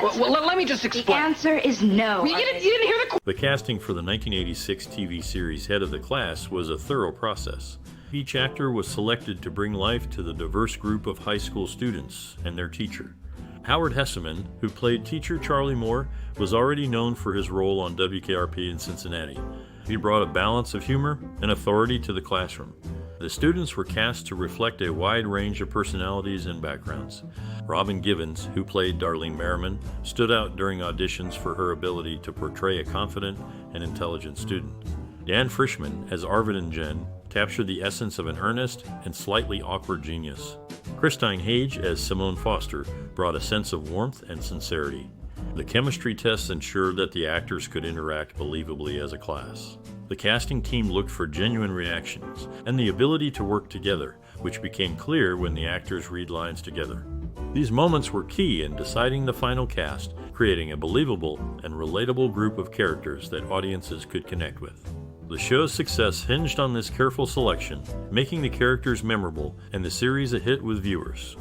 does. Well, let me just explain. The answer is no. You didn't hear the question. The casting for the 1986 TV series Head of the Class was a thorough process. Each actor was selected to bring life to the diverse group of high school students and their teacher. Howard Hesseman, who played teacher Charlie Moore, was already known for his role on WKRP in Cincinnati. He brought a balance of humor and authority to the classroom. The students were cast to reflect a wide range of personalities and backgrounds. Robin Givens, who played Darlene Merriman, stood out during auditions for her ability to portray a confident and intelligent student. Dan Frischman, as Arvid and Jen, captured the essence of an earnest and slightly awkward genius. Khrystyne Haje, as Simone Foster, brought a sense of warmth and sincerity. The chemistry tests ensured that the actors could interact believably as a class. The casting team looked for genuine reactions and the ability to work together, which became clear when the actors read lines together. These moments were key in deciding the final cast, creating a believable and relatable group of characters that audiences could connect with. The show's success hinged on this careful selection, making the characters memorable and the series a hit with viewers.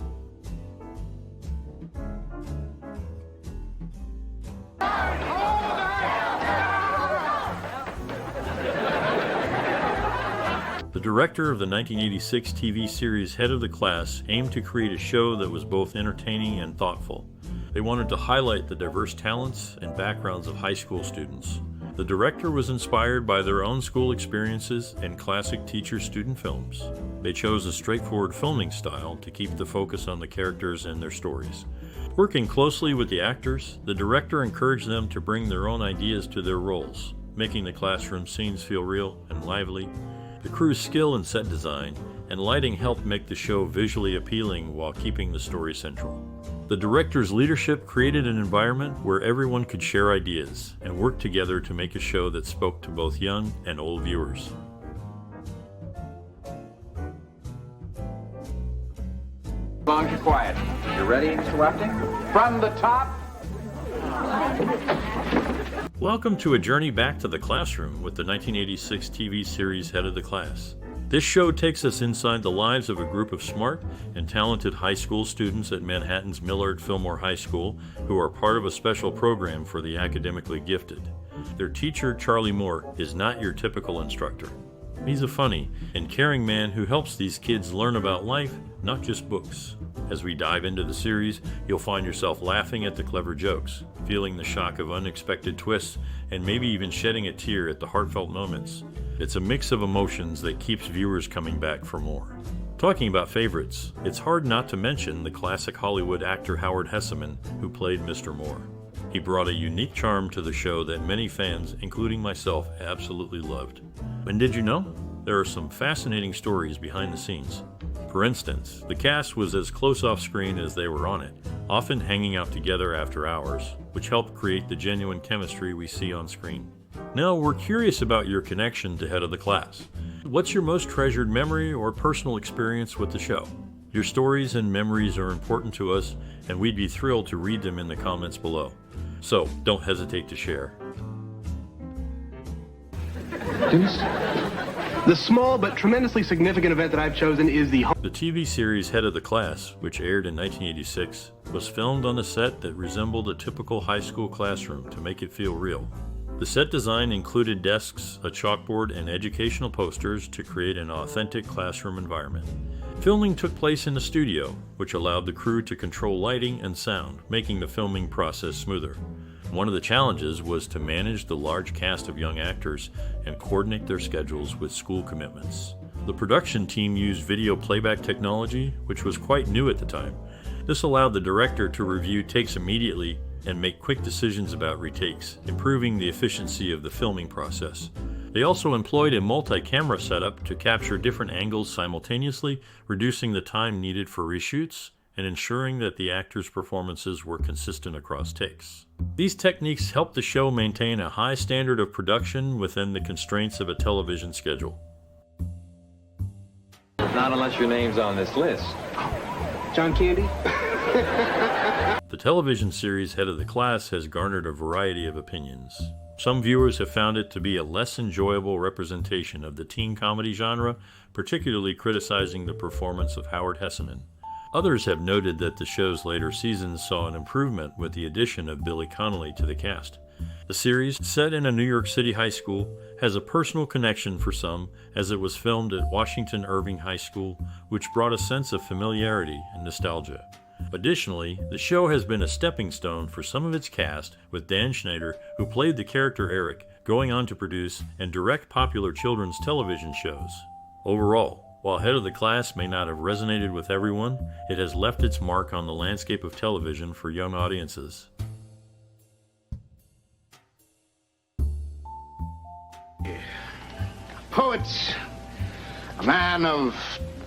The director of the 1986 TV series Head of the Class aimed to create a show that was both entertaining and thoughtful. They wanted to highlight the diverse talents and backgrounds of high school students. The director was inspired by their own school experiences and classic teacher-student films. They chose a straightforward filming style to keep the focus on the characters and their stories. Working closely with the actors, the director encouraged them to bring their own ideas to their roles, making the classroom scenes feel real and lively. The crew's skill in set design and lighting helped make the show visually appealing while keeping the story central. The director's leadership created an environment where everyone could share ideas and work together to make a show that spoke to both young and old viewers. As long as you're quiet. You ready, Mr. Wafting? From the top. Welcome to a journey back to the classroom with the 1986 TV series Head of the Class. This show takes us inside the lives of a group of smart and talented high school students at Manhattan's Millard Fillmore High School who are part of a special program for the academically gifted. Their teacher, Charlie Moore, is not your typical instructor. He's a funny and caring man who helps these kids learn about life, not just books. As we dive into the series, you'll find yourself laughing at the clever jokes, feeling the shock of unexpected twists, and maybe even shedding a tear at the heartfelt moments. It's a mix of emotions that keeps viewers coming back for more. Talking about favorites, it's hard not to mention the classic Hollywood actor Howard Hesseman, who played Mr. Moore. He brought a unique charm to the show that many fans, including myself, absolutely loved. And did you know? There are some fascinating stories behind the scenes. For instance, the cast was as close off screen as they were on it, often hanging out together after hours, which helped create the genuine chemistry we see on screen. Now, we're curious about your connection to Head of the Class. What's your most treasured memory or personal experience with the show? Your stories and memories are important to us, and we'd be thrilled to read them in the comments below. So, don't hesitate to share. The small but tremendously significant event that I've chosen is the TV series Head of the Class, which aired in 1986, was filmed on a set that resembled a typical high school classroom to make it feel real. The set design included desks, a chalkboard, and educational posters to create an authentic classroom environment. Filming took place in a studio, which allowed the crew to control lighting and sound, making the filming process smoother. One of the challenges was to manage the large cast of young actors and coordinate their schedules with school commitments. The production team used video playback technology, which was quite new at the time. This allowed the director to review takes immediately and make quick decisions about retakes, improving the efficiency of the filming process. They also employed a multi-camera setup to capture different angles simultaneously, reducing the time needed for reshoots and ensuring that the actors' performances were consistent across takes. These techniques helped the show maintain a high standard of production within the constraints of a television schedule. Not unless your name's on this list. John Candy. The television series Head of the Class has garnered a variety of opinions. Some viewers have found it to be a less enjoyable representation of the teen comedy genre, particularly criticizing the performance of Howard Hesseman. Others have noted that the show's later seasons saw an improvement with the addition of Billy Connolly to the cast. The series, set in a New York City high school, has a personal connection for some, as it was filmed at Washington Irving High School, which brought a sense of familiarity and nostalgia. Additionally, the show has been a stepping stone for some of its cast, with Dan Schneider, who played the character Eric, going on to produce and direct popular children's television shows. Overall, while Head of the Class may not have resonated with everyone, it has left its mark on the landscape of television for young audiences. Poet, a man of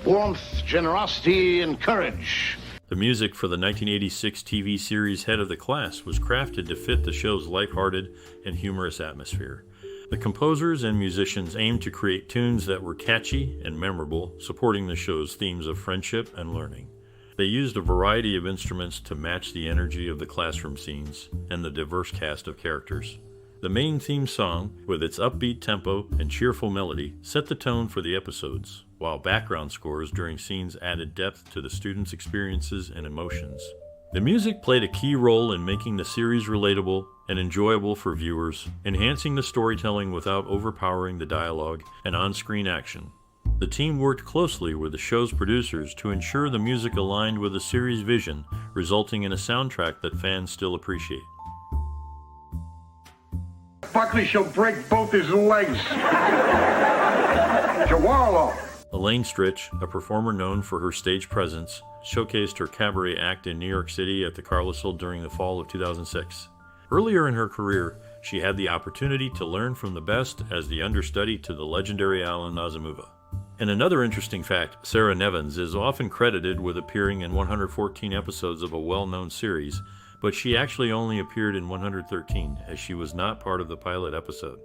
warmth, generosity, and courage. The music for the 1986 TV series Head of the Class was crafted to fit the show's lighthearted and humorous atmosphere. The composers and musicians aimed to create tunes that were catchy and memorable, supporting the show's themes of friendship and learning. They used a variety of instruments to match the energy of the classroom scenes and the diverse cast of characters. The main theme song, with its upbeat tempo and cheerful melody, set the tone for the episodes, while background scores during scenes added depth to the students' experiences and emotions. The music played a key role in making the series relatable and enjoyable for viewers, enhancing the storytelling without overpowering the dialogue and on-screen action. The team worked closely with the show's producers to ensure the music aligned with the series' vision, resulting in a soundtrack that fans still appreciate. Buckley shall break both his legs. Jawaharlal. Elaine Stritch, a performer known for her stage presence, showcased her cabaret act in New York City at the Carlisle during the fall of 2006. Earlier in her career, she had the opportunity to learn from the best as the understudy to the legendary Alan Nazamuva. And another interesting fact, Sarah Nevins is often credited with appearing in 114 episodes of a well-known series, but she actually only appeared in 113, as she was not part of the pilot episode.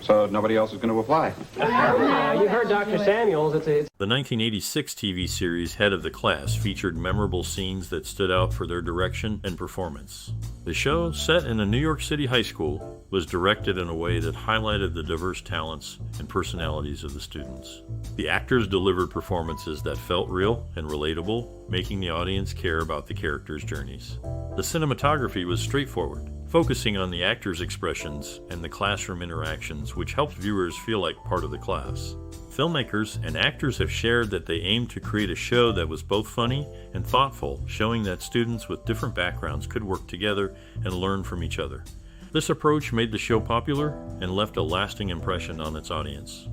So nobody else is going to apply. You heard Dr. Samuels. The 1986 TV series Head of the Class featured memorable scenes that stood out for their direction and performance. The show, set in a New York City high school, was directed in a way that highlighted the diverse talents and personalities of the students. The actors delivered performances that felt real and relatable, making the audience care about the characters' journeys. The cinematography was straightforward, focusing on the actors' expressions and the classroom interactions, which helped viewers feel like part of the class. Filmmakers and actors have shared that they aimed to create a show that was both funny and thoughtful, showing that students with different backgrounds could work together and learn from each other. This approach made the show popular and left a lasting impression on its audience.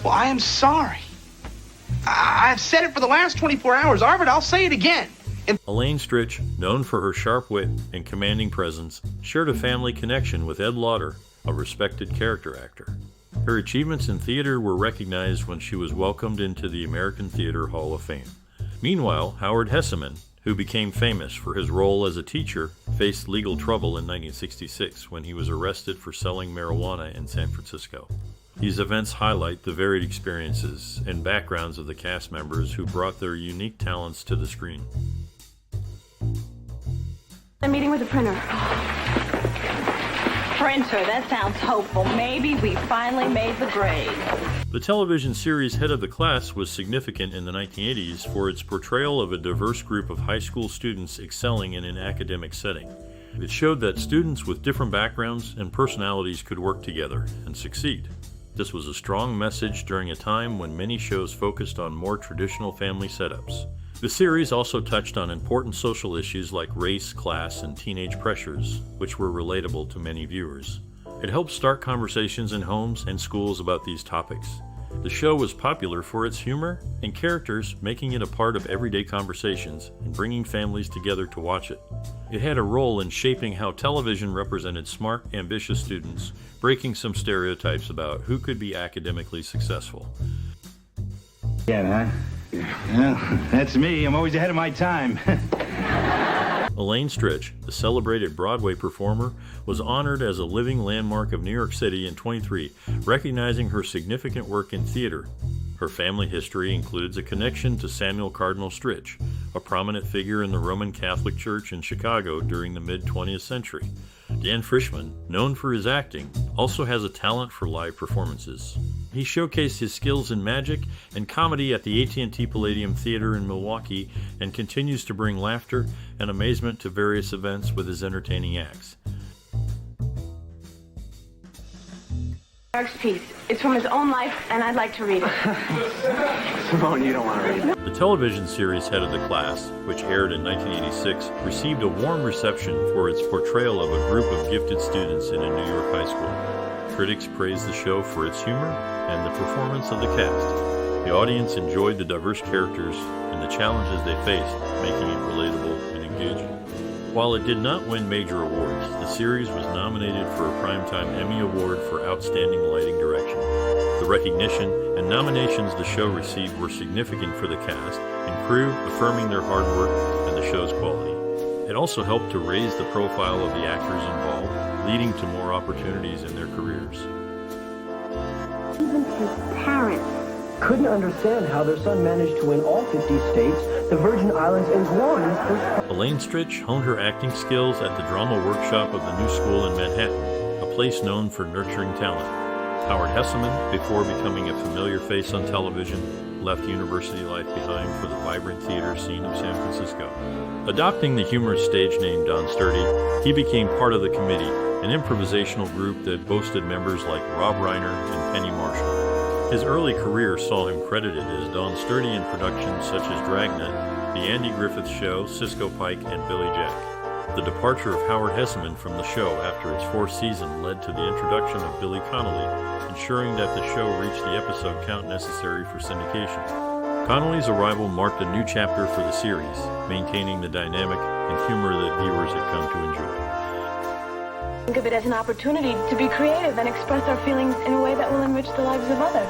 Well, I am sorry. I've said it for the last 24 hours. Arvid, I'll say it again. Elaine Stritch, known for her sharp wit and commanding presence, shared a family connection with Ed Lauder, a respected character actor. Her achievements in theater were recognized when she was welcomed into the American Theater Hall of Fame. Meanwhile, Howard Hesseman, who became famous for his role as a teacher, faced legal trouble in 1966 when he was arrested for selling marijuana in San Francisco. These events highlight the varied experiences and backgrounds of the cast members who brought their unique talents to the screen. I'm meeting with the printer. Printer, that sounds hopeful. Maybe we finally made the grade. The television series Head of the Class was significant in the 1980s for its portrayal of a diverse group of high school students excelling in an academic setting. It showed that students with different backgrounds and personalities could work together and succeed. This was a strong message during a time when many shows focused on more traditional family setups. The series also touched on important social issues like race, class, and teenage pressures, which were relatable to many viewers. It helped start conversations in homes and schools about these topics. The show was popular for its humor and characters, making it a part of everyday conversations and bringing families together to watch it. It had a role in shaping how television represented smart, ambitious students, breaking some stereotypes about who could be academically successful. Yeah, huh? Well, that's me. I'm always ahead of my time. Elaine Stritch, the celebrated Broadway performer, was honored as a living landmark of New York City in 23, recognizing her significant work in theater. Her family history includes a connection to Samuel Cardinal Stritch, a prominent figure in the Roman Catholic Church in Chicago during the mid-20th century. Frischman, known for his acting, also has a talent for live performances. He showcased his skills in magic and comedy at the AT&T Palladium Theater in Milwaukee and continues to bring laughter and amazement to various events with his entertaining acts. Mark's piece. It's from his own life, and I'd like to read it. Simone, you don't want to read it. The television series Head of the Class, which aired in 1986, received a warm reception for its portrayal of a group of gifted students in a New York high school. Critics praised the show for its humor and the performance of the cast. The audience enjoyed the diverse characters and the challenges they faced, making it relatable and engaging. While it did not win major awards, the series was nominated for a Primetime Emmy Award for Outstanding Lighting Direction. The recognition and nominations the show received were significant for the cast and crew, affirming their hard work and the show's quality. It also helped to raise the profile of the actors involved, leading to more opportunities in their careers. Even his parents couldn't understand how their son managed to win all 50 states, the Virgin Islands, and Guam in his first... Elaine Stritch honed her acting skills at the drama workshop of the New School in Manhattan, a place known for nurturing talent. Howard Hesseman, before becoming a familiar face on television, left university life behind for the vibrant theater scene of San Francisco. Adopting the humorous stage name Don Sturdy, he became part of the committee, an improvisational group that boasted members like Rob Reiner and Penny Marshall. His early career saw him credited as Don Sturdy in productions such as Dragnet, The Andy Griffith Show, Cisco Pike, and Billy Jack. The departure of Howard Hesseman from the show after its fourth season led to the introduction of Billy Connolly, ensuring that the show reached the episode count necessary for syndication. Connolly's arrival marked a new chapter for the series, maintaining the dynamic and humor that viewers had come to enjoy. Think of it as an opportunity to be creative and express our feelings in a way that will enrich the lives of others.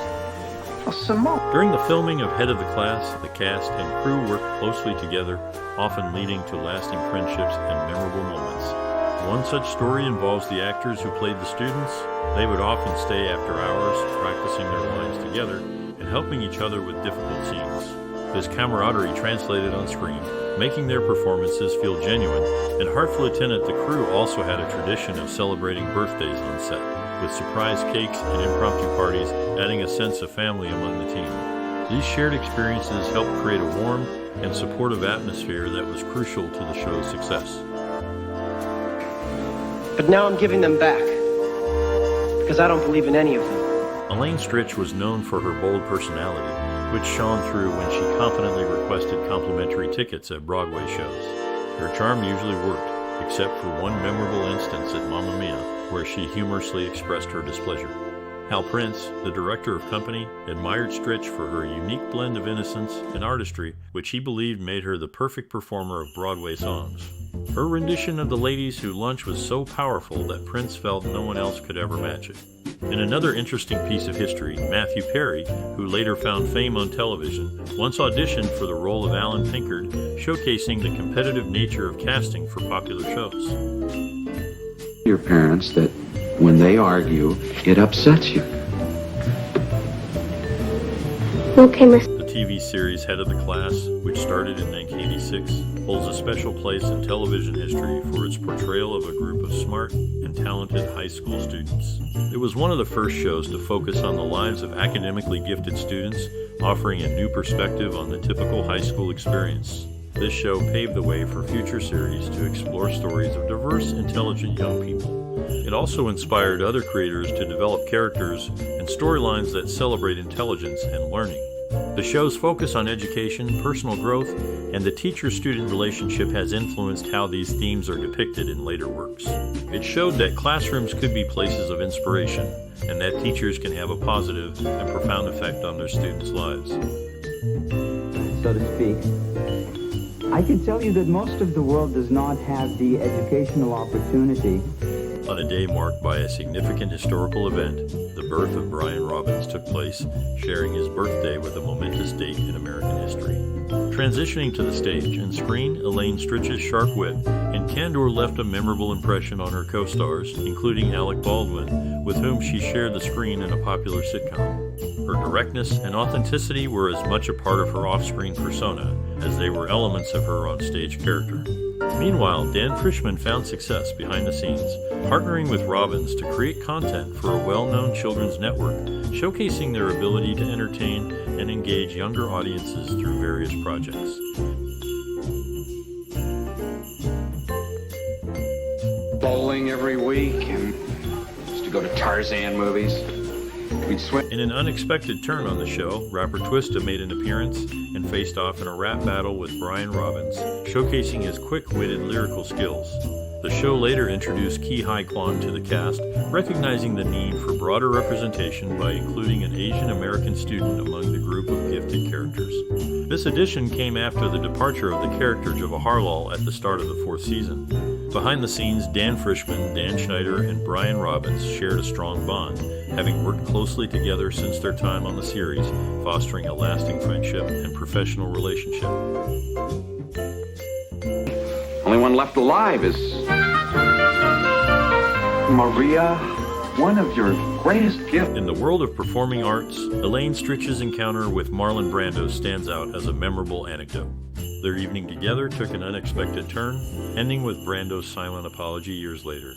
During the filming of Head of the Class, the cast and crew worked closely together, often leading to lasting friendships and memorable moments. One such story involves the actors who played the students. They would often stay after hours practicing their lines together and helping each other with difficult scenes. This camaraderie translated on screen, making their performances feel genuine, and Heartful Lieutenant the crew also had a tradition of celebrating birthdays on set, with surprise cakes and impromptu parties adding a sense of family among the team. These shared experiences helped create a warm and supportive atmosphere that was crucial to the show's success. But now I'm giving them back, because I don't believe in any of them. Elaine Stritch was known for her bold personality, which shone through when she confidently requested complimentary tickets at Broadway shows. Her charm usually worked, except for one memorable instance at Mamma Mia, where she humorously expressed her displeasure. Hal Prince, the director of Company, admired Stritch for her unique blend of innocence and artistry, which he believed made her the perfect performer of Broadway songs. Her rendition of The Ladies Who Lunch was so powerful that Prince felt no one else could ever match it. In another interesting piece of history, Matthew Perry, who later found fame on television, once auditioned for the role of Alan Pinkard, showcasing the competitive nature of casting for popular shows. Your parents that when they argue, it upsets you. Okay, Miss. The TV series Head of the Class, which started in 1986, holds a special place in television history for its portrayal of a group of smart and talented high school students. It was one of the first shows to focus on the lives of academically gifted students, offering a new perspective on the typical high school experience. This show paved the way for future series to explore stories of diverse, intelligent young people. It also inspired other creators to develop characters and storylines that celebrate intelligence and learning. The show's focus on education, personal growth, and the teacher-student relationship has influenced how these themes are depicted in later works. It showed that classrooms could be places of inspiration, and that teachers can have a positive and profound effect on their students' lives. So to speak, I can tell you that most of the world does not have the educational opportunity. On a day marked by a significant historical event, the birth of Brian Robbins took place, sharing his birthday with a momentous date in American history. Transitioning to the stage and screen, Elaine Stritch's sharp wit and candor left a memorable impression on her co-stars, including Alec Baldwin, with whom she shared the screen in a popular sitcom. Her directness and authenticity were as much a part of her off-screen persona as they were elements of her on-stage character. Meanwhile, Dan Frischman found success behind the scenes, partnering with Robbins to create content for a well-known children's network, showcasing their ability to entertain and engage younger audiences through various projects. Bowling every week and used to go to Tarzan movies. We'd swim. In an unexpected turn on the show, rapper Twista made an appearance and faced off in a rap battle with Brian Robbins, showcasing his quick-witted lyrical skills. The show later introduced Ki Hai Kwan to the cast, recognizing the need for broader representation by including an Asian American student among the group of gifted characters. This addition came after the departure of the character Jawaharlal at the start of the 4th season. Behind the scenes, Dan Frischman, Dan Schneider, and Brian Robbins shared a strong bond, having worked closely together since their time on the series, fostering a lasting friendship and professional relationship. Only one left alive is Maria, one of your greatest gifts. In the world of performing arts, Elaine Stritch's encounter with Marlon Brando stands out as a memorable anecdote. Their evening together took an unexpected turn, ending with Brando's silent apology years later.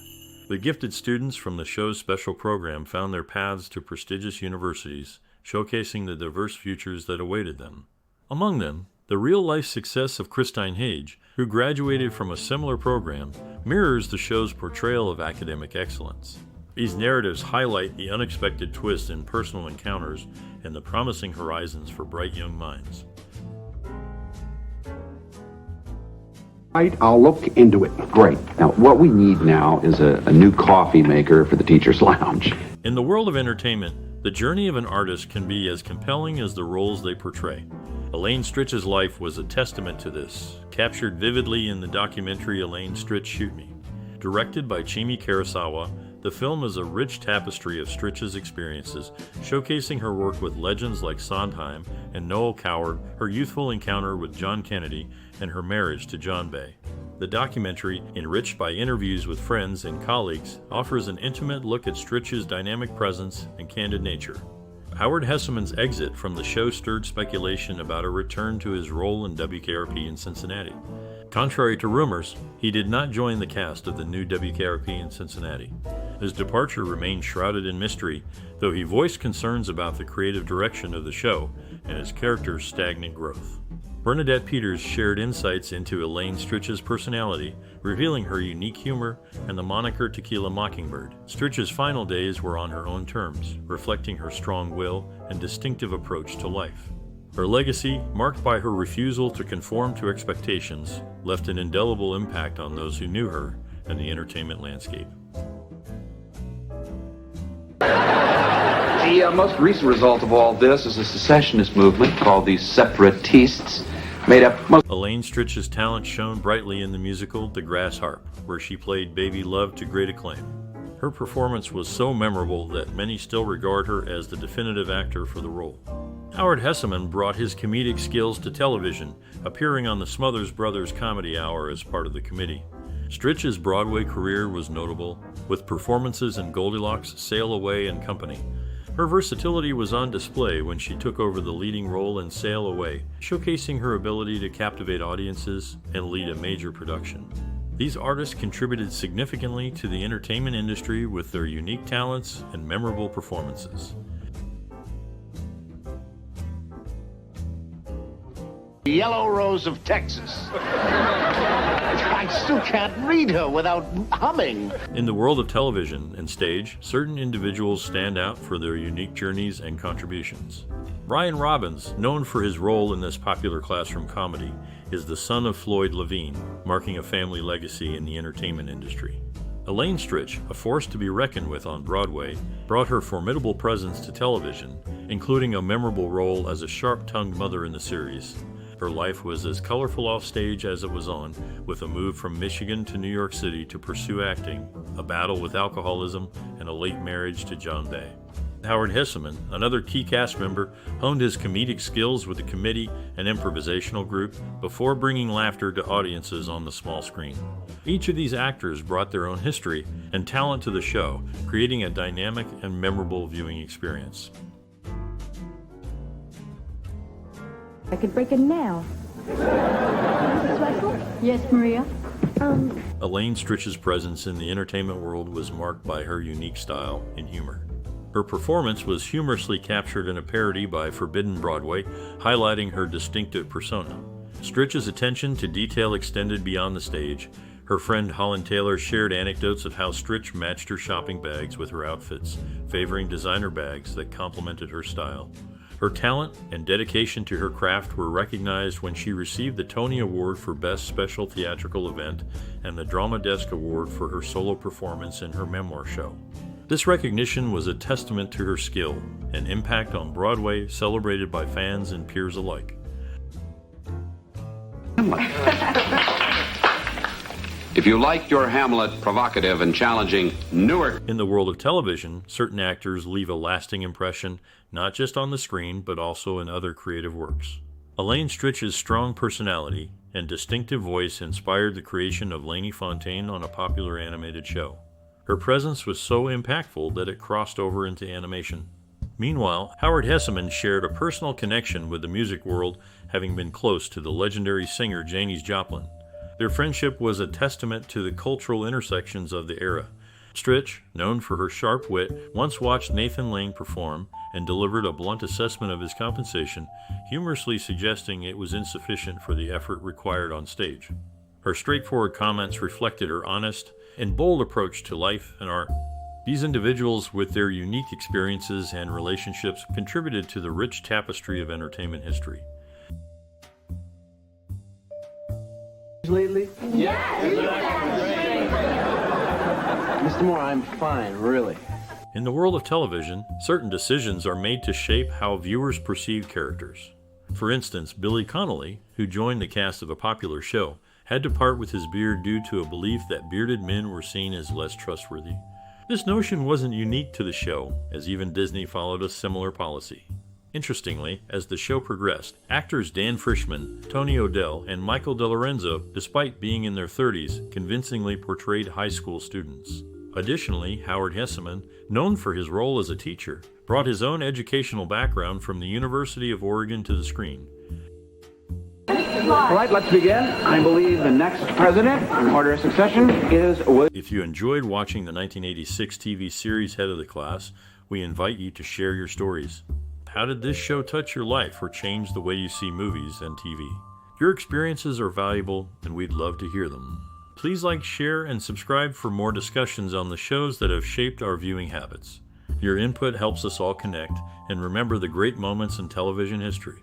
The gifted students from the show's special program found their paths to prestigious universities, showcasing the diverse futures that awaited them. Among them, the real-life success of Khrystyne Haje, who graduated from a similar program, mirrors the show's portrayal of academic excellence. These narratives highlight the unexpected twist in personal encounters and the promising horizons for bright young minds. Right, I'll look into it. Great. Now, what we need now is a new coffee maker for the teacher's lounge. In the world of entertainment, the journey of an artist can be as compelling as the roles they portray. Elaine Stritch's life was a testament to this, captured vividly in the documentary Elaine Stritch Shoot Me. Directed by Chimi Kurosawa, the film is a rich tapestry of Stritch's experiences, showcasing her work with legends like Sondheim and Noel Coward, her youthful encounter with John Kennedy, and her marriage to John Bay. The documentary, enriched by interviews with friends and colleagues, offers an intimate look at Stritch's dynamic presence and candid nature. Howard Hesseman's exit from the show stirred speculation about a return to his role in WKRP in Cincinnati. Contrary to rumors, he did not join the cast of the new WKRP in Cincinnati. His departure remained shrouded in mystery, though he voiced concerns about the creative direction of the show and his character's stagnant growth. Bernadette Peters shared insights into Elaine Stritch's personality, revealing her unique humor and the moniker Tequila Mockingbird. Stritch's final days were on her own terms, reflecting her strong will and distinctive approach to life. Her legacy, marked by her refusal to conform to expectations, left an indelible impact on those who knew her and the entertainment landscape. The most recent result of all this is a secessionist movement called the Separatists, made up Elaine Stritch's talent shone brightly in the musical The Grass Harp, where she played Baby Love to great acclaim. Her performance was so memorable that many still regard her as the definitive actor for the role. Howard Hesseman brought his comedic skills to television, appearing on the Smothers Brothers Comedy Hour as part of the committee. Stritch's Broadway career was notable, with performances in Goldilocks, Sail Away, and Company. Her versatility was on display when she took over the leading role in Sail Away, showcasing her ability to captivate audiences and lead a major production. These artists contributed significantly to the entertainment industry with their unique talents and memorable performances. Yellow Rose of Texas. I still can't read her without humming. In the world of television and stage, certain individuals stand out for their unique journeys and contributions. Brian Robbins, known for his role in this popular classroom comedy, is the son of Floyd Levine, marking a family legacy in the entertainment industry. Elaine Stritch, a force to be reckoned with on Broadway, brought her formidable presence to television, including a memorable role as a sharp-tongued mother in the series. Her life was as colorful off stage as it was on, with a move from Michigan to New York City to pursue acting, a battle with alcoholism, and a late marriage to John Bay. Howard Hesseman, another key cast member, honed his comedic skills with the committee and improvisational group before bringing laughter to audiences on the small screen. Each of these actors brought their own history and talent to the show, creating a dynamic and memorable viewing experience. I could break a nail. Yes, Maria? Elaine Stritch's presence in the entertainment world was marked by her unique style and humor. Her performance was humorously captured in a parody by Forbidden Broadway, highlighting her distinctive persona. Stritch's attention to detail extended beyond the stage. Her friend Holland Taylor shared anecdotes of how Stritch matched her shopping bags with her outfits, favoring designer bags that complemented her style. Her talent and dedication to her craft were recognized when she received the Tony Award for Best Special Theatrical Event and the Drama Desk Award for her solo performance in her memoir show. This recognition was a testament to her skill and impact on Broadway, celebrated by fans and peers alike. If you like your Hamlet provocative and challenging, newer... In the world of television, certain actors leave a lasting impression, not just on the screen, but also in other creative works. Elaine Stritch's strong personality and distinctive voice inspired the creation of Lainey Fontaine on a popular animated show. Her presence was so impactful that it crossed over into animation. Meanwhile, Howard Hesseman shared a personal connection with the music world, having been close to the legendary singer Janis Joplin. Their friendship was a testament to the cultural intersections of the era. Stritch, known for her sharp wit, once watched Nathan Lane perform and delivered a blunt assessment of his compensation, humorously suggesting it was insufficient for the effort required on stage. Her straightforward comments reflected her honest and bold approach to life and art. These individuals, with their unique experiences and relationships, contributed to the rich tapestry of entertainment history. Lately? Mr. Moore, I'm fine, really. In the world of television, certain decisions are made to shape how viewers perceive characters. For instance, Billy Connolly, who joined the cast of a popular show, had to part with his beard due to a belief that bearded men were seen as less trustworthy. This notion wasn't unique to the show, as even Disney followed a similar policy. Interestingly, as the show progressed, actors Dan Frischman, Tony O'Dell, and Michael DeLorenzo, despite being in their 30s, convincingly portrayed high school students. Additionally, Howard Hesseman, known for his role as a teacher, brought his own educational background from the University of Oregon to the screen. All right, let's begin. I believe the next president in order of succession is... If you enjoyed watching the 1986 TV series Head of the Class, we invite you to share your stories. How did this show touch your life or change the way you see movies and TV? Your experiences are valuable, and we'd love to hear them. Please like, share, and subscribe for more discussions on the shows that have shaped our viewing habits. Your input helps us all connect and remember the great moments in television history.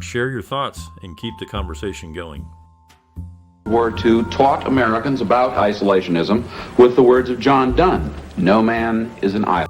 Share your thoughts and keep the conversation going. World War II taught Americans about isolationism with the words of John Donne, "No man is an island."